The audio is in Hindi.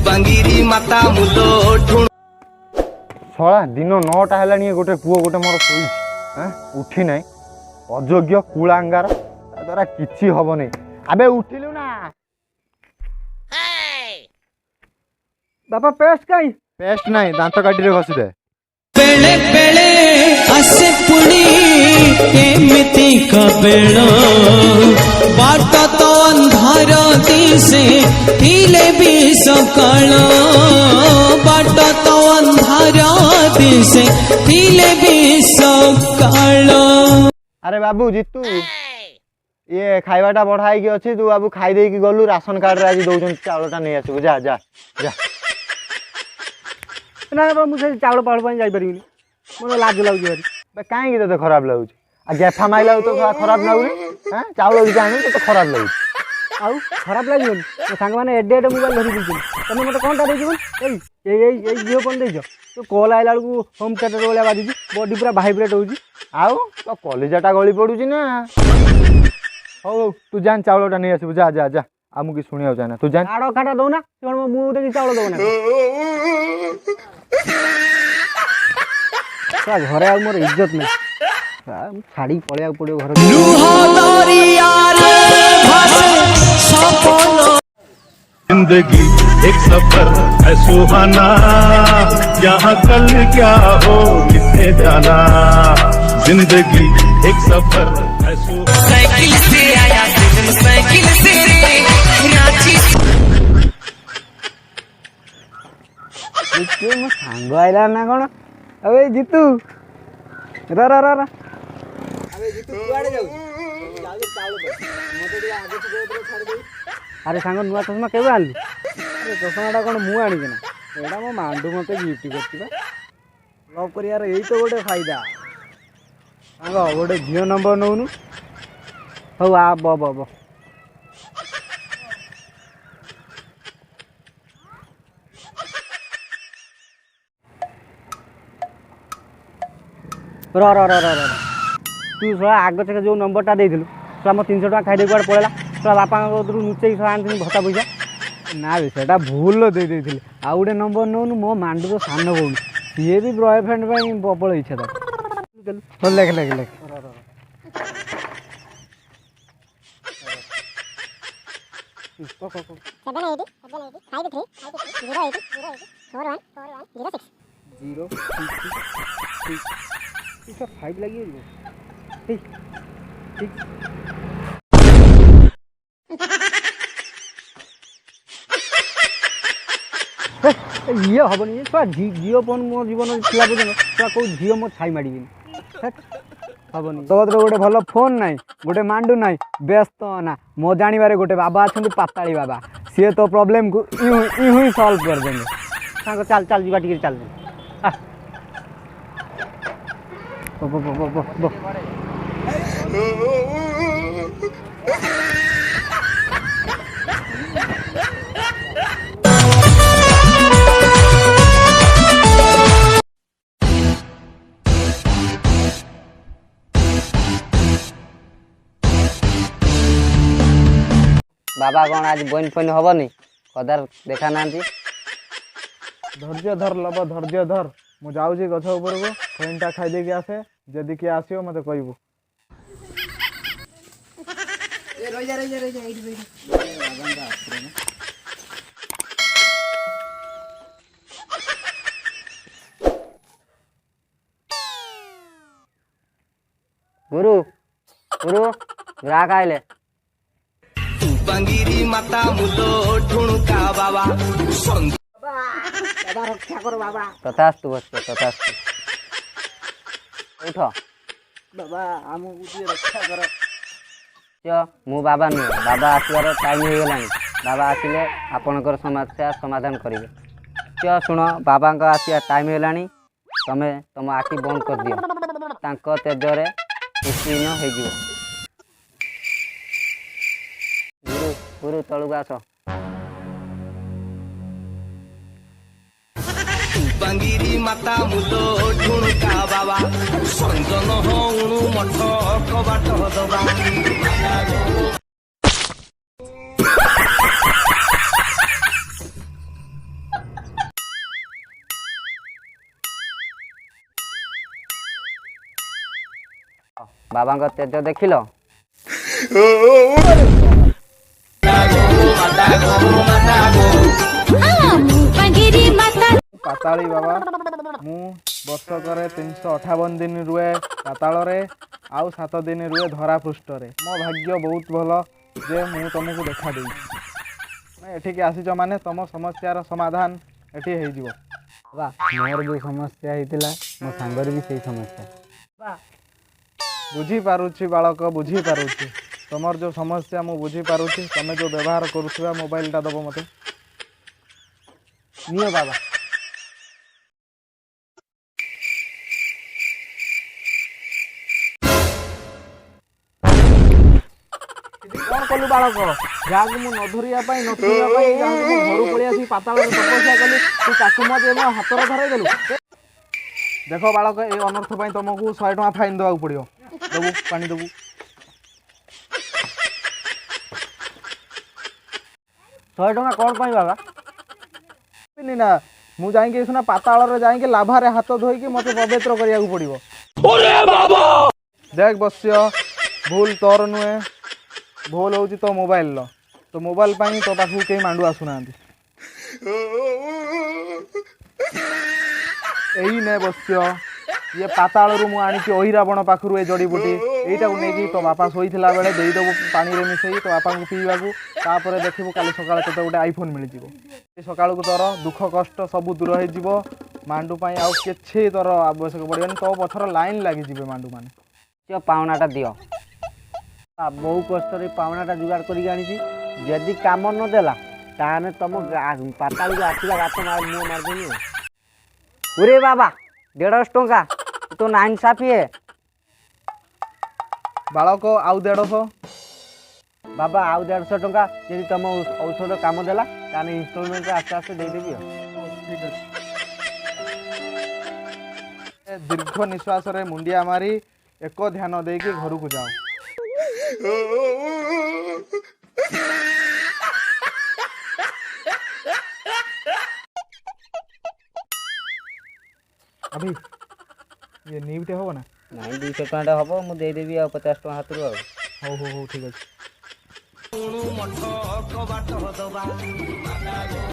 बांगिरी माता मुलो छड़ा दिन 9टा है गोटे पुओ गोटे मोर शोई उठी ना अयोग्य कुलांगार द्वारा किसी हम नहीं अबे उठिलु ना बापा पेस्ट कहीं पेस्ट नहीं दांत काटी घसी दे बेले बेले आसे पुणी एमिति कबेड़ बाट तो अंधार दिसे थिले भी सकाळ बाट तो अंधार दिसे थिले भी सकाळ। अरे बाबू जीतू ये खाइबाटा बढ़ाई की अच्छी तू बाबू खाई दे की गलु राशन कार्ड रे आज दउछन चावलटा नहीं आसबु जा जा जा ना मुझे चावल पाड़ पाई जाई परिबिनी मोर लाज लागु भारी बे काहे की तते खराब लागु आ गेफा माइला तो खराब लागु हां चावल की जानु तो खराब लागु आउ खराब लागिबनी मो संग माने एडे एडे मोबाइल धरि दिछन तने मते कोनटा दे जीवन ए जियो फोन देजो तो कॉल आइला बेलू होम थिएटर वाला बाजुची बॉडी पूरा वाइब्रेट होउची आउ तो कॉलेजटा गली पडुची ना हो तू जान चावलटा नहीं आसबु जा जा जा आमु की सुनिया जाना तू जान आड़ो खाटा दो ना मो मुंह देखि चावल दो ना घरे आ मोर इज्जत नहीं छाड़ी पड़िया पड़ो घर जिंदगी एक सफर है सुहाना यहाँ कल क्या हो किसने जाना जिंदगी एक सफर है सुहाना साइकिल से आया साइकिल से मो सांग आइला ना कौन अबे जीतू रा रा रा रा अबे जीतू कुआडे जाऊ चावल मते दिया आगे से गोदरे छाड़ दे अरे सांग नुआ चश्मा केबे आलु अरे चश्माटा कौन मु आनी ना एडा मो मांडू मते गिफ्ट करती बा लव करियार एई तो गोटे फायदा सांग गोटे झियो नंबर नौनु हो आ ब र र र र र तू सला आग चके जो नंबरटा देइथिलु सला म 300 टका खाइ दे कुआड पळेला सला बापा कदरु नुचै सला आनथिनि भत्ता पैसा ना बे सेटा भूल दे देइथिलि आ उडे नंबर नौनु मो मांडू तो सानो बोल ये भी बॉयफ्रेंड पई बबळ इच्छा था चल लेख लेख लेख इसका 5 लगी है ठीक ठीक ये हबनी छुआ जियो फोन मो जीवन छिला बुझन छुआ को जियो मो छाई माडी हबनी तो गोटे भल फोन नाई गोटे मांडू नाई व्यस्त ना मो जानी बारे गोटे बाबा अछंती पाताली बाबा सी तो प्रॉब्लम को यू ही सॉल्व कर देंगे सांग चल चल जीवा टिके चल आ बो बाबा कौन आज बन फन हबनी कदार देखा ना धैर्य धर लब धैर्य धर मु जाऊँ गछ ऊपर को फैनटा खाई देके आसे जदि किए आसो मत कहबू गुरु गुरु ग्राहक आइले बांगिरी माता मुलो ठुणका बाबा बाबा रक्षा करो बाबा तथास्तु बच्चे तथास्तु उठ बाबा हमको रक्षा करो मु बाबा नुह बाबा आसबार टाइम हो गलानी बाबा आसिले आपणकर समस्या समाधान करेंगे च शुण बाबा आसिया टाइम होलानी तमे तुम आखि बंद कर दियो तांको तेजरे पुष्टिहीन हो गुरु गुरु तलुक आस बांगिरी माता मुलो ठुणका बाबा संजन हणु मठ कबाट दबा ବାବାଙ୍କ ତେଜ ଦେଖିଲ? ପାତାଳି ବାବା, ମୁଁ ବର୍ଷକରେ 358 ଦିନ ରୁହେ ପାତାଳରେ, ଆଉ 7 ଦିନ ରୁହେ ଧରା ପୃଷ୍ଠରେ। ମୋ ଭାଗ୍ୟ ବହୁତ ଭଲ ଯେ ମୁଁ ତମକୁ ଦେଖା ଦେଇଛି। ଏଠିକି ଆସିଛ ମାନେ ତମ ସମସ୍ୟାର ସମାଧାନ ଏଠି ହେଇଯିବ। ବାବା ମୋର ଯେଉଁ ସମସ୍ୟା ହେଇଥିଲା ମୋ ସାଙ୍ଗର ବି ସେଇ ସମସ୍ୟା। ବୁଝିପାରୁଛି ବାଳକ, ବୁଝିପାରୁଛି ତମର ଯେଉଁ ସମସ୍ୟା ମୁଁ ବୁଝିପାରୁଛି। ତମେ ଯେଉଁ ବ୍ୟବହାର କରୁଥିବା ମୋବାଇଲଟା ଦେବ ମୋତେ। ନିଅ ବାବା। କ'ଣ କଲୁ ବାଳକ? ଯାହାକୁ ମୁଁ ନ ଧରିବା ପାଇଁ ଯାହାକୁ ମୁଁ ଘରୁ ପଳେଇ ଆସି ପାତାଳରେ ତପସ୍ୟା କଲି, ତୁ ତାକୁ ମୋତେ ମୋ ହାତରେ ଧରେଇ ଦେଲୁ। ଦେଖ ବାଳକ, ଏଇ ଅନର୍ଥ ପାଇଁ ତମକୁ 100 ଟଙ୍କା ଫାଇନ୍ ଦେବାକୁ ପଡ଼ିବ। ଦେବୁ, ପାଣି ଦେବୁ। 100 ଟଙ୍କା କ'ଣ ପାଇଁ ବାବା? ନା, ମୁଁ ଯାଇକି ସୁନା ପାତାଳରେ ଯାଇକି ଲାଭାରେ ହାତ ଧୋଇକି ମୋତେ ପବିତ୍ର କରିବାକୁ ପଡ଼ିବ। ଦେଖ ବସ୍ୟ, ଭୁଲ ତୋର ନୁହେଁ, ଭୁଲ ହେଉଛି ତୋ ମୋବାଇଲର। ତୋ ମୋବାଇଲ ପାଇଁ ତୋ ପାଖକୁ କେହି ମାଣ୍ଡୁ ଆସୁନାହାନ୍ତି। ଏଇ ନେ ବସ୍ୟ, ଇଏ ପାତାଳରୁ ମୁଁ ଆଣିଛି ଅହିରାବଣ ପାଖରୁ ଏ ଜଡ଼ିବୁଟି। ଏଇଟାକୁ ନେଇକି ତୋ ବାପା ଶୋଇଥିଲା ବେଳେ ଦେଇଦେବୁ ପାଣିରେ ମିଶେଇ ତୋ ବାପାଙ୍କୁ ପିଇବାକୁ। ତାପରେ ଦେଖିବୁ କାଲି ସକାଳେ ତୋତେ ଗୋଟେ ଆଇଫୋନ୍ ମିଳିଯିବ। ଏ ସକାଳକୁ ତୋର ଦୁଃଖ କଷ୍ଟ ସବୁ ଦୂର ହେଇଯିବ। ମାଣ୍ଡୁ ପାଇଁ ଆଉ କିଛି ତୋର ଆବଶ୍ୟକ ପଡ଼ିବନି। ତୋ ପଛର ଲାଇନ୍ ଲାଗିଯିବେ ମାଣ୍ଡୁମାନେ। ପାଉଣାଟା ଦିଅ। ବହୁ କଷ୍ଟରେ ପାଉଣାଟା ଯୋଗାଡ଼ କରିକି ଆଣିଛି। ଯଦି କାମ ନଦେଲା ତାହେଲେ ତମ ପାତାଳିକୁ ଆସିବା ଗାତ ମୁହଁ ମାରିଦେବି। ଓରେ ବାବା 150 ଟଙ୍କା ତ ନାଇନସାଫିଏ। ବାଳକ ଆଉ 150। ବାବା ଆଉ 150 ଟଙ୍କା ଯଦି ତମ ଔଷଧ କାମ ଦେଲା ତାହେଲେ ଇନଷ୍ଟଲମେଣ୍ଟରେ ଆସ୍ତେ ଆସ୍ତେ ଦେଇଦେବି ଆଉ। ଠିକ୍ ଅଛି। ଦୀର୍ଘ ନିଶ୍ୱାସରେ ମୁଣ୍ଡିଆ ମାରି ଏକ ଧ୍ୟାନ ଦେଇକି ଘରକୁ ଯାଅ। अभी ये नीवटे हो ना? ନାଇଁ 200 ଟଙ୍କାଟା ହେବ, ମୁଁ ଦେଇଦେବି ଆଉ 50 ଟଙ୍କା ହାତରୁ ଆଉ। ହଉ ଠିକ୍ ଅଛି। ମଠ କବାଟ ଦବା